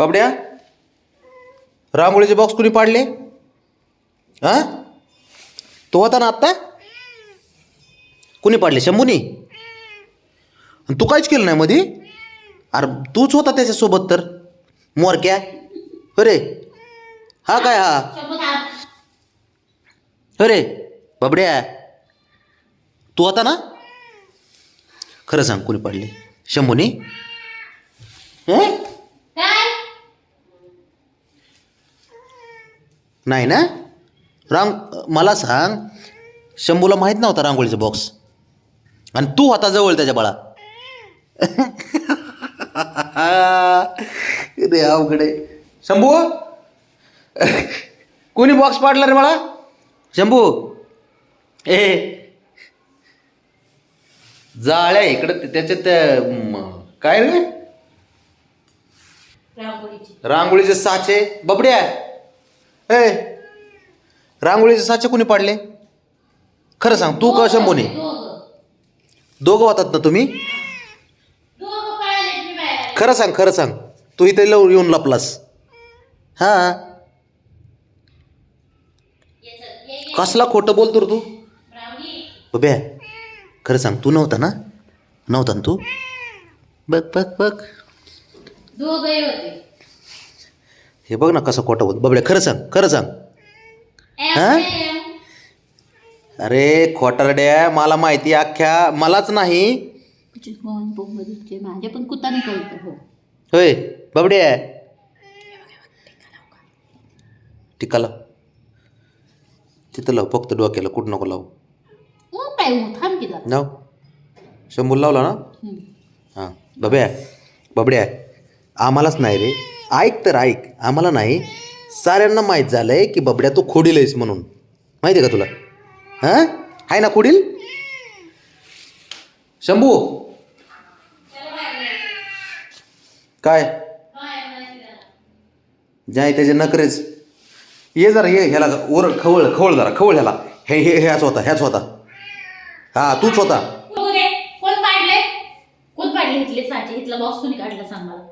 बाबड्या, रांगोळीचे बॉक्स कुणी पाडले? हां, तो होता ना आत्ता? कुणी पाडले? शंभूनी? तू काहीच केलं नाही मध्ये? अरे तूच होता त्याच्यासोबत तर, मोरक्या. अरे हा काय हा? अरे बाबड्या, तू होता ना? खरं सांग, कुणी पाडले? शंभूनी? नाही ना? मला सांग, शंभूला माहीत नव्हता रांगोळीचा बॉक्स, आणि तू होता जवळ त्याच्या बाळा. रे अवघड आहे. शंभू, कोणी बॉक्स पाडला रे बाळा? शंभू, ए जाळ्या इकडं त्याच्यात काय रे? रांगोळीचे साचे. बबड्या, ए रांगोळीचे साचे कोणी पाडले? खरं सांग, तू का शंभूने? दोघं होतात ना तुम्ही? खरं सांग, खरं सांग, तू इथे येऊन लपलास? हां, कसला खोटं बोलतो रे तू? बब्या, खरं सांग, तू नव्हता ना? नव्हता ना तू? बघ बघ बघ, हे बघ ना कसं खोटं बोल. बबड्या, खरं सांग, खरं सांग. हां, अरे खोटारड्या, मला माहिती अख्ख्या, मलाच नाही. माझ्या पण कुताने कळतं. होय बबड्या, टिका लाव तिथं, लाव फक्त डोक्याला, कुठं नको लाव. नाव शंभू लावला ना? हां बब्या, बबड्या, आम्हालाच नाही रे, ऐक तर ऐक, आम्हाला नाही, साऱ्यांना माहीत झालं आहे की बबड्या तू खोडील आहेस म्हणून. माहिती आहे का तुला? हां, आहे ना खोडील? शंभू काय जाय त्याचे नखरेच. ये जरा, ये ह्याला वर खवळ खवळ, जरा खवळ ह्याला. हे हे ह्याच होता, ह्याच होता. हा तूच होता. कोण पाडले? कोण पाडले इथले साचे? इथला बॉक्स कोणी काढला सांग मला.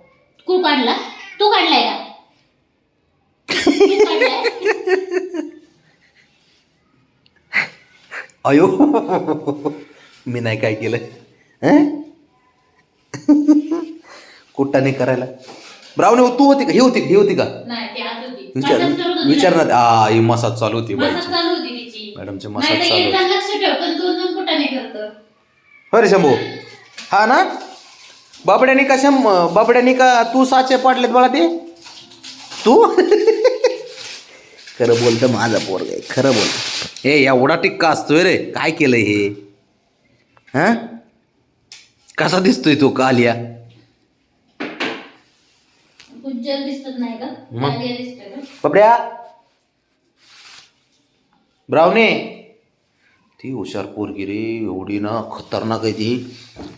कोण काढला? तू काढलाय का? अयो, मी नाही काय केलं. कुट्टाने करायला. ब्राऊन तू होती का? ही होती, ही होती का? विचार ना. ही मसाज चालू होती मॅडमची, मसाज चालू. अरे शंभू, हा ना? बाबड्यानी का बाबड्यानी का तू साचे पाडलेत बाळा ते? तू खरं बोलतं माझा पोरगा आहे, खरं बोलत. ए एवढा टिक्का असतोय रे, काय केलंय हे? हा, कसा दिसतोय तो कालिया? बाबड्या, ब्राऊने, ती हुशार पोरगी रे, एवढी ना खतरनाक आहे ती.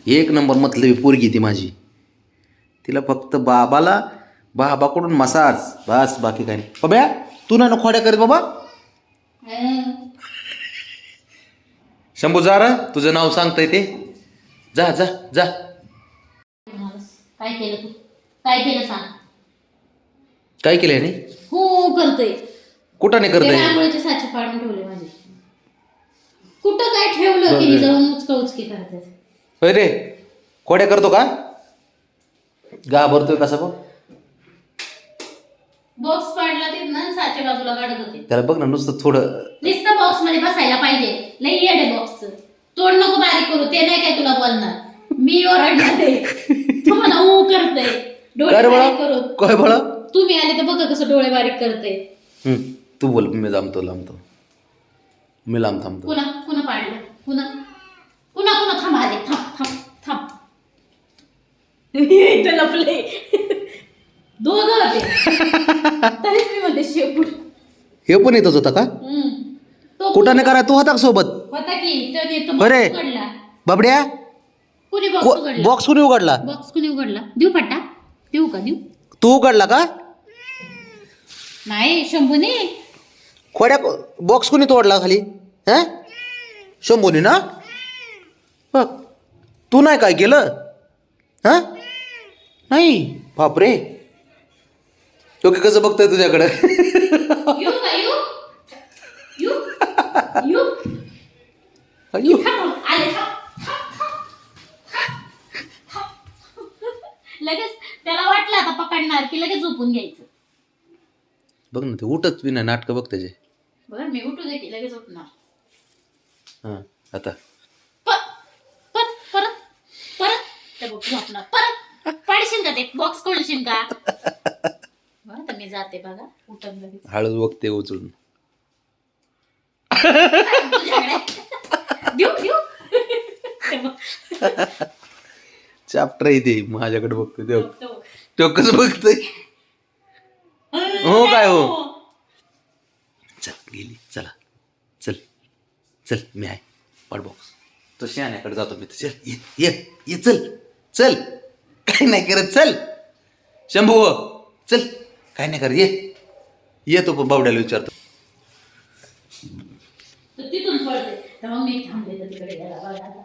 एक नंबर मतलबी पोरगी ती माझी. तिला फक्त बाबाकडून मसाज बस, बाकी काही नाही. बाब्या, तू ना खोड्या करीत बाबा. शंभू जा रे, तुझं नाव सांगतंय ते. जा जा जा. काय केलं तू? काय केलं सांग. काय केलंय नाही? हो करतोय. कुठं नाही करतोय? रांगोळीचे साचे पाडून ठेवले माझे. कुठं काय ठेवलं की जाऊन उचकी करतात. होय रे, खोड्या करतो का? घाबरतोय कसा बघ. बॉक्स पाडला ते ना, साचे बाजूला काढत होते. त्याला बघ ना, नुसतं थोडं नुसतं बॉक्स मध्ये बसायला पाहिजे. लई येडे बॉक्सचं तोड नको बारीक करू. ते नाही काय तुला बोलणार. मी ओरडणार आहे. तू मला ऊ करते डोळे बारीक करू. काय बळा? तुम्ही आले तर बघा कसं डोळे बारीक करते. तू बोल, मी लांबतो. मी लांब थांबतो. पुन्हा पाडलं. पुन्हा थांब आले. थांब इथं लपले. दोघं होते. तरीच मी म्हणते शेपूट. हे पण येतच होता का? कुठं नाही करा, तू होता का सोबत? होता की. अरे बाबड्या, कुणी बॉक्स उघडला? बॉक्स कुणी उघडला? बॉक्स कुणी उघडला? देऊ पट्टा? देऊ का? देऊ. तू उघडला का? नाही, शंभूने. खोड्या बॉक्स कुणी तोडला खाली? हा, शंभूने ना? बघ, तू नाही काय केलं? हा, नाही. बापरे, तो की कसं बघतोय तुझ्याकडे? येऊ का येऊ येऊ येऊ अय्यो. थांब, आले थांब. लगेच त्याला वाटलं आता पकडणार की लगेच झोपून घ्यायचं. बघ ना ते उठत बी नाही, नाटकं बघ त्याचे. बरं मी उठू दे की लगेच उठणार. हां आता परत परत परत ते बघ झोपणार. परत पाडशील का ते बॉक्स खोलशील का? बरं तर मी जाते बघा उठत लगेच. हळूच बघते उचलून. तुझ्याकडे देऊ देऊ ते बघ. चॅप्टर आहे ते माझ्याकडे बघतोय ते. तो बघ. तो कसं बघतोय? हो काय हो? चल गेली, चला चल चल मी आहे पाड बॉक्स. तो शहाण्याकडे जातो मी. चल ये ये ये चल चल. काय नाही करत, चल शंभू चल. काय नाही करत, ये तो पण बावड्याला विचारतो. तर तिथून पळते तर मग मी थांबले तर तिकडे गेला बघा आता.